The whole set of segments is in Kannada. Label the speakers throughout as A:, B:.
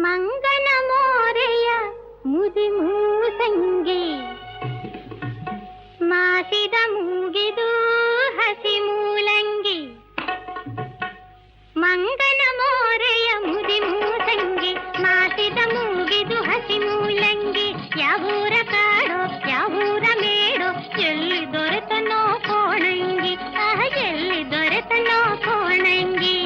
A: ಮಂಗನ ಮೋರೆಯ ಮುದಿ ಮೂಸಂಗಿ ಮಾಸಿದ ಮೂಗಿದು ಹಸಿ ಮೂಲಂಗಿ. ಮಂಗನ ಮೋರೆಯ ಮುದಿ ಮೂಸಂಗಿ ಮಾಸಿದ ಮೂಗಿದು ಹಸಿ ಮೂಲಂಗಿ. ಯಾವೂರ ಕಾಡೋ ಯಾವೂರ ಮೇಡೋ ಎಲ್ಲಿ ದೊರೆತನೋ ಕೋಣಂಗಿ. ಎಲ್ಲಿ ದೊರೆತನೋ ಕೋಣಂಗಿ.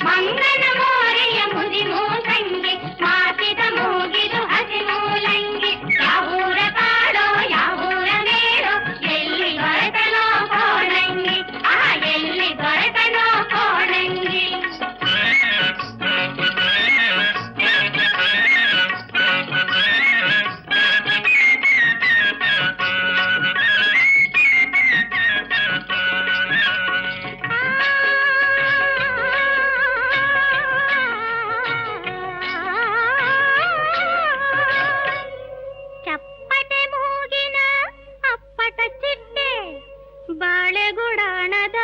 A: ಮಂಗನ ಮೋರೆಯ ಮುದಿ ಮೂಸಂಗಿ ಮಾಸಿದ ಮೂಗಿದು ಹಸಿ ಮೂಲಂಗಿ. ಯಾವೂರ ಕಾಡೋ ಯಾವೂರ ಮೇಡೋ ಎಲ್ಲಿ ದೊರೆತನೋ ಕೋಣಂಗಿ. ಎಲ್ಲಿ ದೊರೆತನೋ ಕೋಣಂಗಿ. ಚಪ್ಪಟೆ ಮೂಗಿನ ಅಪ್ಪಟ ಚಿಟ್ಟೆ ಬಾಳೆಗುಡಾಣದ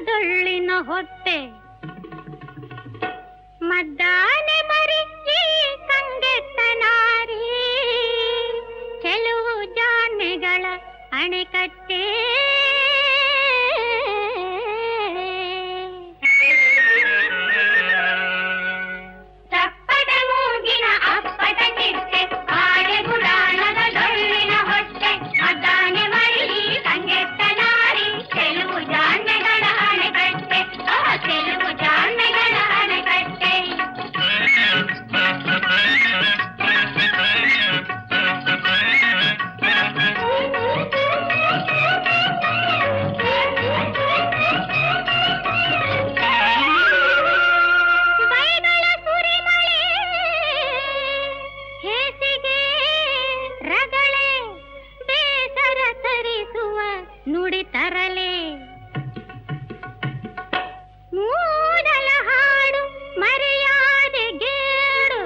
A: ಡೊಳ್ಳಿನ ಹೊಟ್ಟೆ. ಮದ್ದಾನೆ ಮರಿಚಿ ಕಂಗೆಟ್ಟ ನಾರಿ ಕೆಲವು ಜಾಣೆಗಳ ಅಣೆಕಟ್ಟೆ. ಚಪ್ಪಟ ಮೂಗಿನ ಅಪ್ಪಟ ಚಿಟ್ಟೆ ಬಾಳೆಗುಡಾಣದ ಡೊಳ್ಳಿನ ಹೊಟ್ಟೆ. ಮದ್ದಾನೆ ಮರಿ ಕಂಗೆಟ್ಟ ನಾರಿ ಕೆಲವು ಜಾಣೆಗಳ ಅಣೆಕಟ್ಟೆ. ಕೆಲವು ಜಾಣೆಗಳ ಅಣೆಕಟ್ಟೆ. ಬೈಗಳ ಸುರಿಮಳೆ ಹೇಸಿಗೆ ರಗಳೆ ಬೇಸರ ತರಿಸುವ ನುಡಿ ತರಲೆ. ಮೂಡಲ ಹಾಡು ಮರೆಯಾದೆ ಗೇಡು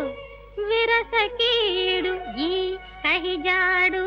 A: ವಿರಸ ಕೀಡು ಈ ಕಹಿಜಾಡು.